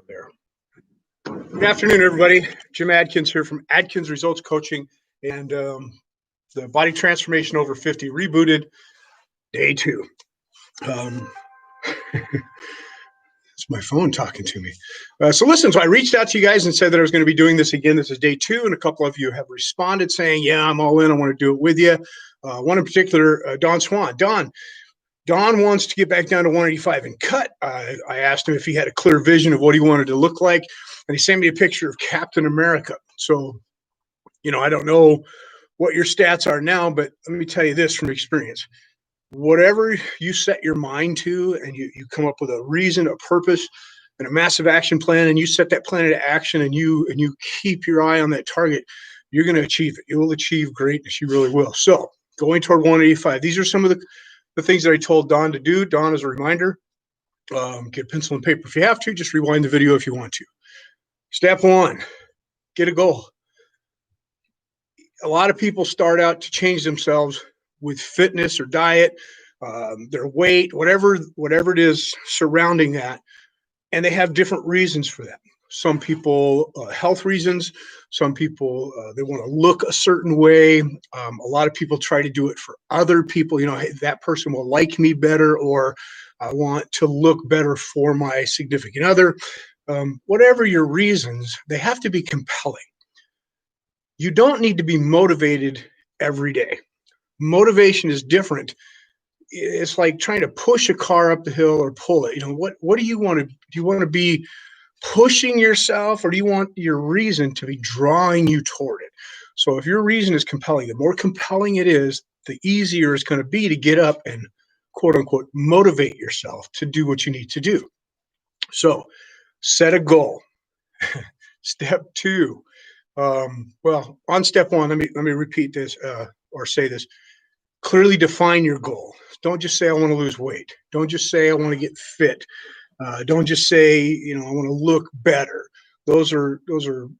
There. Good afternoon, everybody. Jim Adkins here from Adkins Results Coaching and the Body Transformation Over 50 Rebooted Day 2. It's my phone talking to me. So listen, so I reached out to you guys and said that I was going to be doing this again. This is Day 2, and a couple of you have responded saying, yeah, I'm all in. I want to do it with you. One in particular, Don Swan. Don wants to get back down to 185 and cut. I asked him if he had a clear vision of what he wanted to look like, and he sent me a picture of Captain America. So, I don't know what your stats are now, but let me tell you this from experience. Whatever you set your mind to and you come up with a reason, a purpose, and a massive action plan, and you set that plan into action and you keep your eye on that target, you're going to achieve it. You will achieve greatness. You really will. So going toward 185, these are some of the things that I told Don to do. Don, as a reminder, get pencil and paper if you have to. Just rewind the video if you want to. Step 1, get a goal. A lot of people start out to change themselves with fitness or diet, their weight, whatever it is surrounding that, and they have different reasons for that. Some people, health reasons. Some people, they want to look a certain way. A lot of people try to do it for other people. Hey, that person will like me better, or I want to look better for my significant other. Whatever your reasons, they have to be compelling. You don't need to be motivated every day. Motivation is different. It's like trying to push a car up the hill or pull it. What do you want to do? You want to be pushing yourself, or do you want your reason to be drawing you toward it? So if your reason is compelling, the more compelling it is, the easier it's going to be to get up and quote unquote motivate yourself to do what you need to do. So set a goal. Step 2. Well, on step 1, let me repeat this or say this. Clearly define your goal. Don't just say I want to lose weight. Don't just say I want to get fit. Don't just say, I want to look better. Those are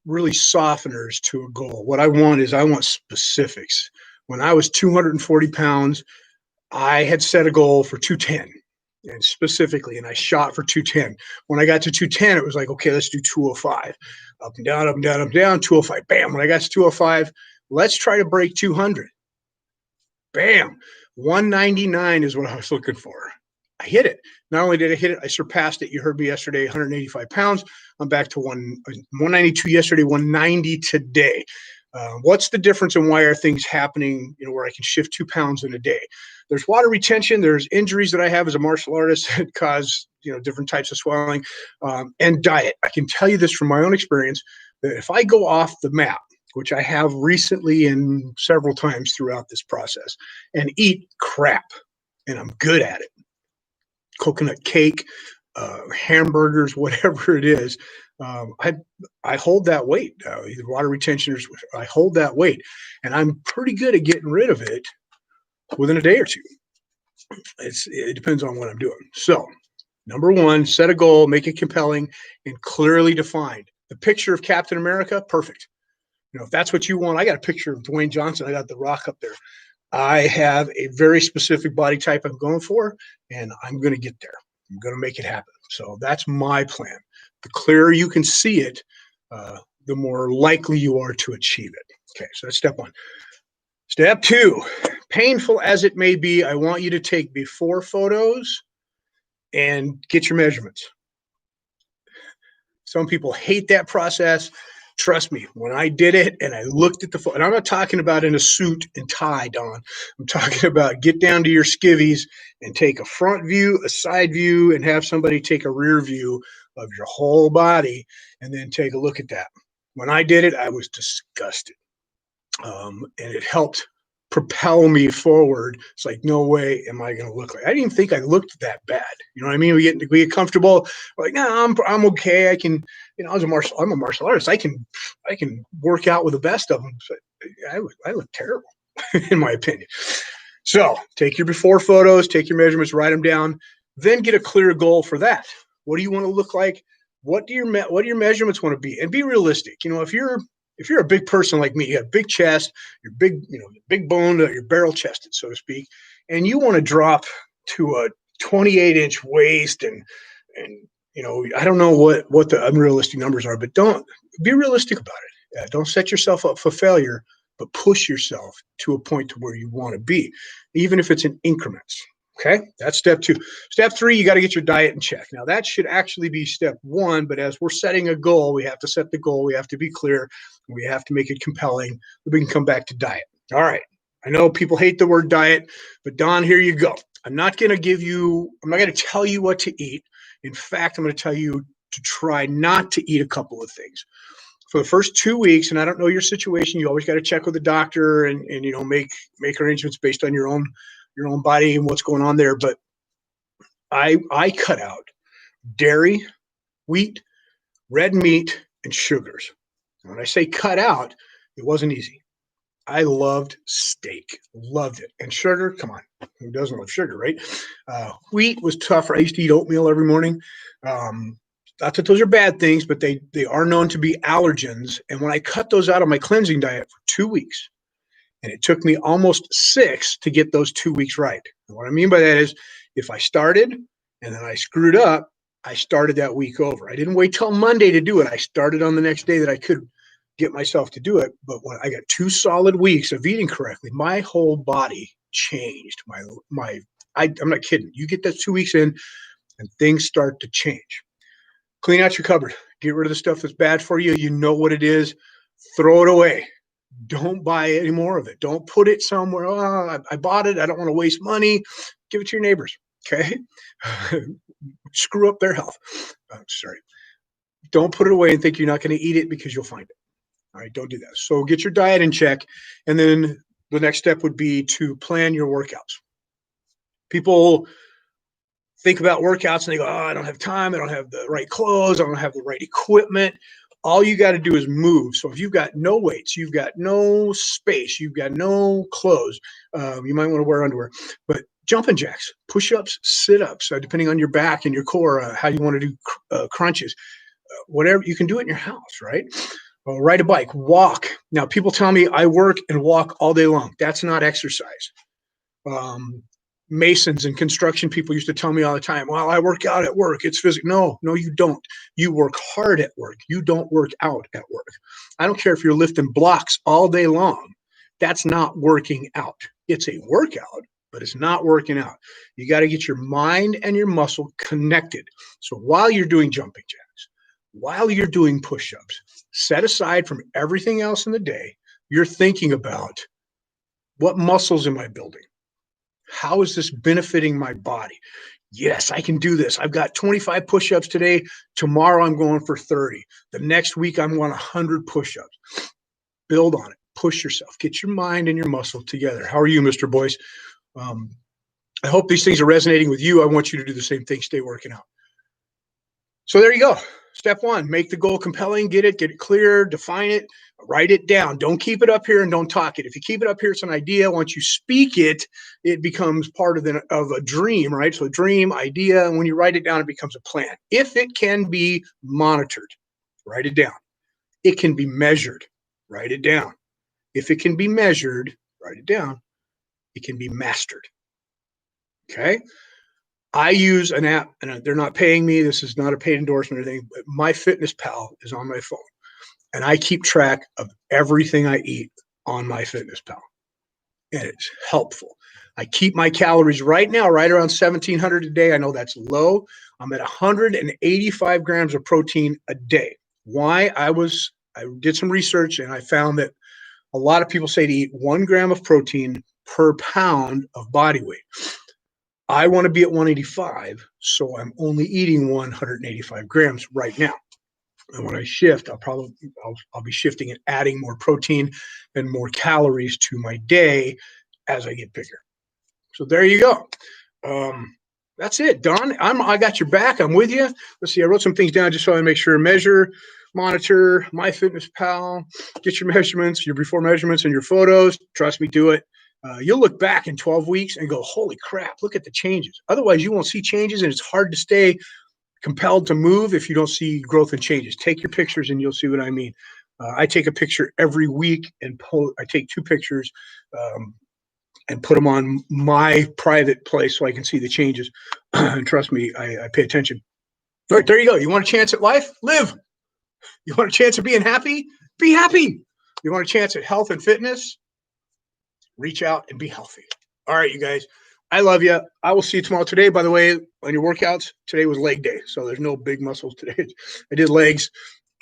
really softeners to a goal. What I want specifics. When I was 240 pounds, I had set a goal for 210 and specifically, and I shot for 210. When I got to 210, it was like, okay, let's do 205. Up and down, up and down, up and down, 205. Bam. When I got to 205, let's try to break 200. Bam. 199 is what I was looking for. I hit it. Not only did I hit it, I surpassed it. You heard me yesterday, 185 pounds. I'm back to 192 yesterday, 190 today. What's the difference and why are things happening, where I can shift 2 pounds in a day? There's water retention. There's injuries that I have as a martial artist that cause, different types of swelling, and diet. I can tell you this from my own experience that if I go off the map, which I have recently and several times throughout this process, and eat crap, and I'm good at it, coconut cake, hamburgers, whatever it is, I hold that weight. Either water retention, I hold that weight, and I'm pretty good at getting rid of it within a day or two. It depends on what I'm doing. So, number 1, set a goal, make it compelling and clearly defined. The picture of Captain America, perfect. If that's what you want, I got a picture of Dwayne Johnson. I got The Rock up there. I have a very specific body type I'm going for, and I'm going to get there. I'm going to make it happen. So that's my plan. The clearer you can see it, the more likely you are to achieve it. Okay, so that's step 1. Step 2, painful as it may be, I want you to take before photos and get your measurements. Some people hate that process. Trust me, when I did it and I looked at the photo, and I'm not talking about in a suit and tie, Don. I'm talking about get down to your skivvies and take a front view, a side view, and have somebody take a rear view of your whole body and then take a look at that. When I did it, I was disgusted. And it helped propel me forward. It's like, no way am I going to look like. I didn't even think I looked that bad. You know what I mean? We get comfortable. We're like, no, I'm okay. I can. I'm a martial artist. I can work out with the best of them. But I look terrible, in my opinion. So take your before photos, take your measurements, write them down, then get a clear goal for that. What do you want to look like? What do your measurements want to be? And be realistic. If you're a big person like me, you have big chest, you're big, big boned, you're barrel chested, so to speak, and you want to drop to a 28-inch waist and I don't know what the unrealistic numbers are, but don't be realistic about it. Don't set yourself up for failure, but push yourself to a point to where you want to be, even if it's in increments. Okay, that's step 2. Step 3, you got to get your diet in check. Now that should actually be step 1, but as we're setting a goal, we have to set the goal. We have to be clear. We have to make it compelling. We can come back to diet. All right. I know people hate the word diet, but Don, here you go. I'm not going to tell you what to eat. In fact, I'm going to tell you to try not to eat a couple of things. For the first 2 weeks, and I don't know your situation, you always got to check with the doctor and make arrangements based on your own body and what's going on there. But I cut out dairy, wheat, red meat, and sugars. And when I say cut out, it wasn't easy. I loved steak, loved it. And sugar, come on, who doesn't love sugar, right? Wheat was tougher. I used to eat oatmeal every morning. Not that those are bad things, but they are known to be allergens. And when I cut those out of my cleansing diet for 2 weeks, and it took me almost 6 to get those 2 weeks right. And what I mean by that is if I started and then I screwed up, I started that week over. I didn't wait till Monday to do it. I started on the next day that I could get myself to do it. But when I got 2 solid weeks of eating correctly, my whole body changed. I'm not kidding. You get that 2 weeks in and things start to change. Clean out your cupboard. Get rid of the stuff that's bad for you. You know what it is. Throw it away. Don't buy any more of it. Don't put it somewhere. Oh, I bought it. I don't want to waste money. Give it to your neighbors. Okay. Screw up their health. Sorry. Don't put it away and think you're not going to eat it because you'll find it. All right. Don't do that. So get your diet in check. And then the next step would be to plan your workouts. People think about workouts and they go, oh, I don't have time. I don't have the right clothes. I don't have the right equipment. All you got to do is move. So if you've got no weights, you've got no space, you've got no clothes, you might want to wear underwear, but jumping jacks, push-ups, sit-ups, depending on your back and your core, how you want to do crunches, whatever, you can do it in your house, right? Ride a bike, walk. Now, people tell me I work and walk all day long. That's not exercise. Masons and construction people used to tell me all the time, well, I work out at work. It's physical. No, you don't. You work hard at work. You don't work out at work. I don't care if you're lifting blocks all day long. That's not working out. It's a workout, but it's not working out. You got to get your mind and your muscle connected. So while you're doing jumping jacks, while you're doing push-ups, set aside from everything else in the day, you're thinking about what muscles am I building? How is this benefiting my body? Yes, I can do this. I've got 25 push-ups today. Tomorrow I'm going for 30. The next week I'm going 100 push-ups. Build on it. Push yourself. Get your mind and your muscle together. How are you, Mr. Boyce? I hope these things are resonating with you. I want you to do the same thing. Stay working out. So there you go. Step 1, make the goal compelling, get it clear, define it, write it down. Don't keep it up here and don't talk it. If you keep it up here, it's an idea. Once you speak it, it becomes part of a dream, right? So a dream, idea, and when you write it down, it becomes a plan. If it can be monitored, write it down. It can be measured, write it down. If it can be measured, write it down. It can be mastered. Okay? I use an app, and they're not paying me. This is not a paid endorsement or anything, but MyFitnessPal is on my phone. And I keep track of everything I eat on MyFitnessPal. And it's helpful. I keep my calories right now, right around 1,700 a day. I know that's low. I'm at 185 grams of protein a day. Why? I did some research, and I found that a lot of people say to eat 1 gram of protein per pound of body weight. I want to be at 185, so I'm only eating 185 grams right now. And when I shift, I'll be shifting and adding more protein and more calories to my day as I get bigger. So there you go. That's it, Don. I got your back. I'm with you. Let's see. I wrote some things down just so I make sure. Measure, monitor, MyFitnessPal. Get your measurements, your before measurements, and your photos. Trust me, do it. You'll look back in 12 weeks and go, holy crap, look at the changes. Otherwise, you won't see changes, and it's hard to stay compelled to move if you don't see growth and changes. Take your pictures, and you'll see what I mean. I take a picture every week, and I take 2 pictures and put them on my private place so I can see the changes. And trust me, I pay attention. All right, there you go. You want a chance at life? Live. You want a chance at being happy? Be happy. You want a chance at health and fitness? Reach out and be healthy. All right, you guys. I love you. I will see you tomorrow. Today, by the way, on your workouts, today was leg day. So there's no big muscles today. I did legs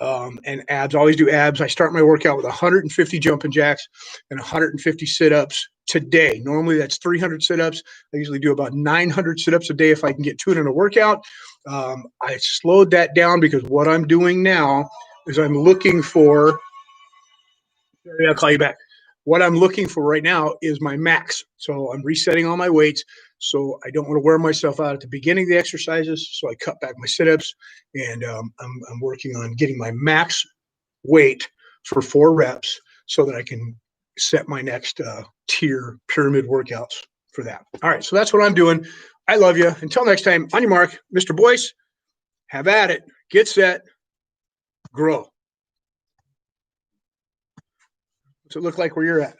and abs. I always do abs. I start my workout with 150 jumping jacks and 150 sit-ups today. Normally that's 300 sit-ups. I usually do about 900 sit-ups a day if I can get to it in a workout. I slowed that down because what I'm doing now is I'm looking for – I'll call you back. What I'm looking for right now is my max. So I'm resetting all my weights. So I don't want to wear myself out at the beginning of the exercises. So I cut back my sit-ups, and I'm working on getting my max weight for 4 reps so that I can set my next tier pyramid workouts for that. All right. So that's what I'm doing. I love you. Until next time, on your mark, Mr. Boyce, have at it. Get set. Grow. What's it look like where you're at?